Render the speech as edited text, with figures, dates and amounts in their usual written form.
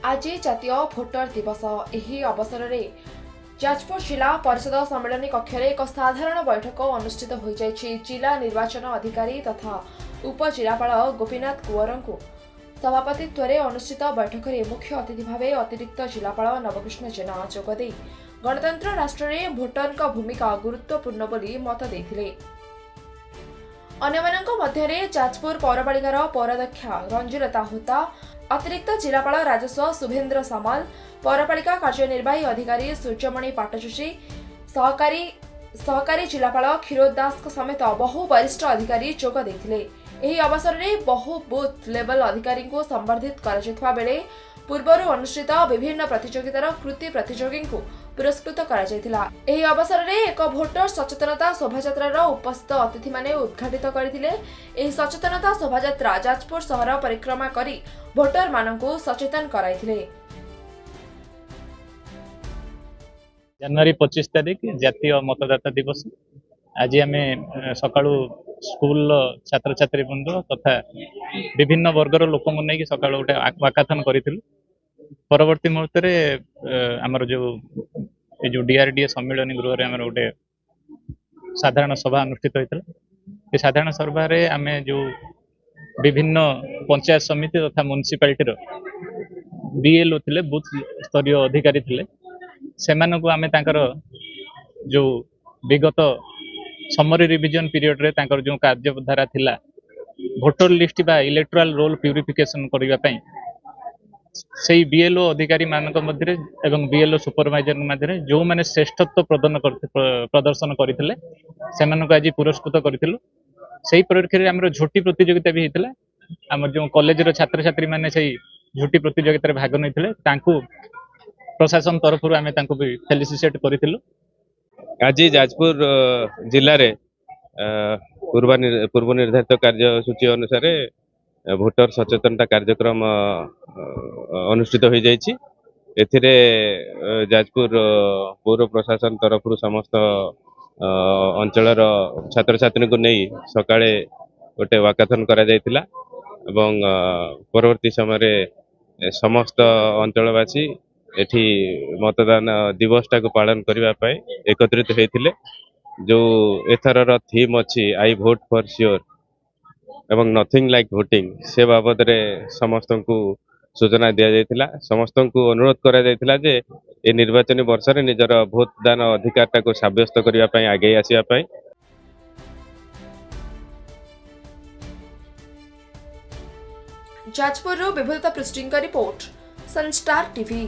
आज जातीय भोटर दिवस। एही अवसर में जाजपुर जिला परिषद सम्मेलन कक्ष में एक साधारण बैठक अनुष्ठित हो जाइछि। जिला निर्वाचन अधिकारी तथा उपजिलापाल गोपीनाथ कुंवर सभापतित्व में अनुष्ठित बैठक में मुख्य अतिथि भाव अतिरिक्त जिलापाल नवकृष्ण जेना जोगदे गणतंत्र राष्ट्र में भोटर भूमिका गुरुत्वपूर्ण बोली मत देथिले। अन्यମାନଙ୍କ ମଧ୍ୟରେ जाजपुर पौरपालिकार पौराध्यक्षा रंजुलता होता, अतिरिक्त जिलापाल राजस्व शुभेन्द्र सामल, पौरपालिका कार्यनिर्वाही अधिकारी सूर्यमणि पाटजोशी, सहकारी जिलापाल क्षीरोद दास समेत बहु वरिष्ठ अधिकारी जोग देथिले। एही अवसर में बहु बूथ लेवल अधिकारी को संबर्धित करा बेले पूर्वर अनुष्ठित विभिन्न प्रतियोगितार कृति प्रतियोगी को पुरस्कृत करा। एही अवसर में एक भोटर सचेतनता शोभायात्रार उपस्थित अतिथि माने उद्घाटित करथिले। एही सचेतनता शोभायात्रा जाजपुर शहर परिक्रमा करी भोटर मानकु सचेतन कराइथिले। जनवरी 25 तारिख जातीय मतदाता दिवस। आज आम सकाळु स्कूल छात्र छात्री बृंद तथा विभिन्न वर्गर लोक नहीं सकाळु गोटे वाकाथन करूँ। परवर्ती मुहूर्त आमर जो डीआरडीए सम्मेलन गृह आम गोटे साधारण सभा अनुष्ठित होता। ये साधारण सभा आम जो विभिन्न पंचायत समिति तथा म्युनिसिपालिटी बीएलओ थे बूथ स्तरीय अधिकारी थे से आम जो विगत समरी रिविजन पीरियड रे तांकर जो कार्यधारा थिला भोटर लिस्ट बा इलेक्टोरल रोल प्यूरिफिकेशन करने से बीएलओ अधिकारी मानक मध्य एवं बीएलओ सुपरवाइजर मध्य जो मैंने श्रेष्ठत्व प्रदर्शन करते आज पुरस्कृत करूँ। से परिप्रेक्षी आम झोटी प्रतियोगिता भी होता। आम जो कॉलेज छात्र छात्री मैंने से झोटी प्रतियोगिता भाग नहीं प्रशासन तरफ आम भी फेलिसिटेट करूँ। आज जाजपुर जिले में पूर्व निर्धारित कार्यसूची अनुसार भोटर सचेतनता कार्यक्रम अनुष्ठित हो जाइछि। एथिरे जाजपुर पौर प्रशासन तरफ समस्त अंचलर छात्र छात्री को नहीं सकाळे गोटे वाकाथन करा जायतिला एवं परवर्ती समय समस्त अंचलवासी एठी मतदान दिवस टाक पालन करने एकत्रित होते। जो एथर थीम अच्छी आई वोट फॉर श्योर एवं नथिंग लाइक वोटिंग से बाबद समस्त को सूचना दि जाइथिला। समस्त को अनुरोध करा जाइथिला जे ए निर्वाचन वर्ष रे निजर भोटदान अधिकार को साब्यस्त करने आगे आसवाई। जाजपुर विभुता पृष्ठी रिपोर्ट सनस्टार टीवी।